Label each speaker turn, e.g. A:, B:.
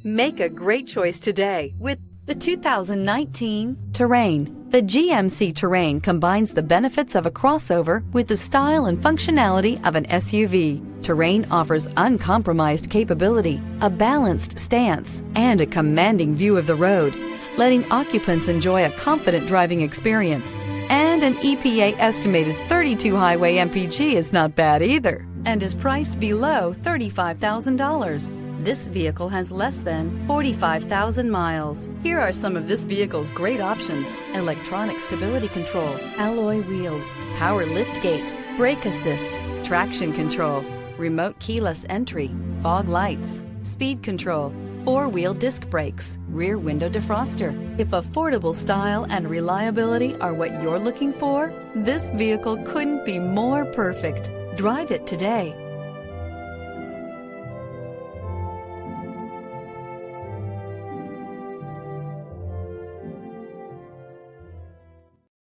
A: Make a great choice today with
B: the 2019 Terrain. The GMC Terrain combines the benefits of a crossover with the style and functionality of an SUV. Terrain offers uncompromised capability, a balanced stance, and a commanding view of the road, letting occupants enjoy a confident driving experience. And an EPA estimated 32 highway MPG is not bad either, and is priced below $35,000. This vehicle has less than 45,000 miles. Here are some of this vehicle's great options: electronic stability control, alloy wheels, power liftgate, brake assist, traction control, remote keyless entry, fog lights, speed control, four-wheel disc brakes, rear window defroster. If affordable style and reliability are what you're looking for, this vehicle couldn't be more perfect. Drive it today.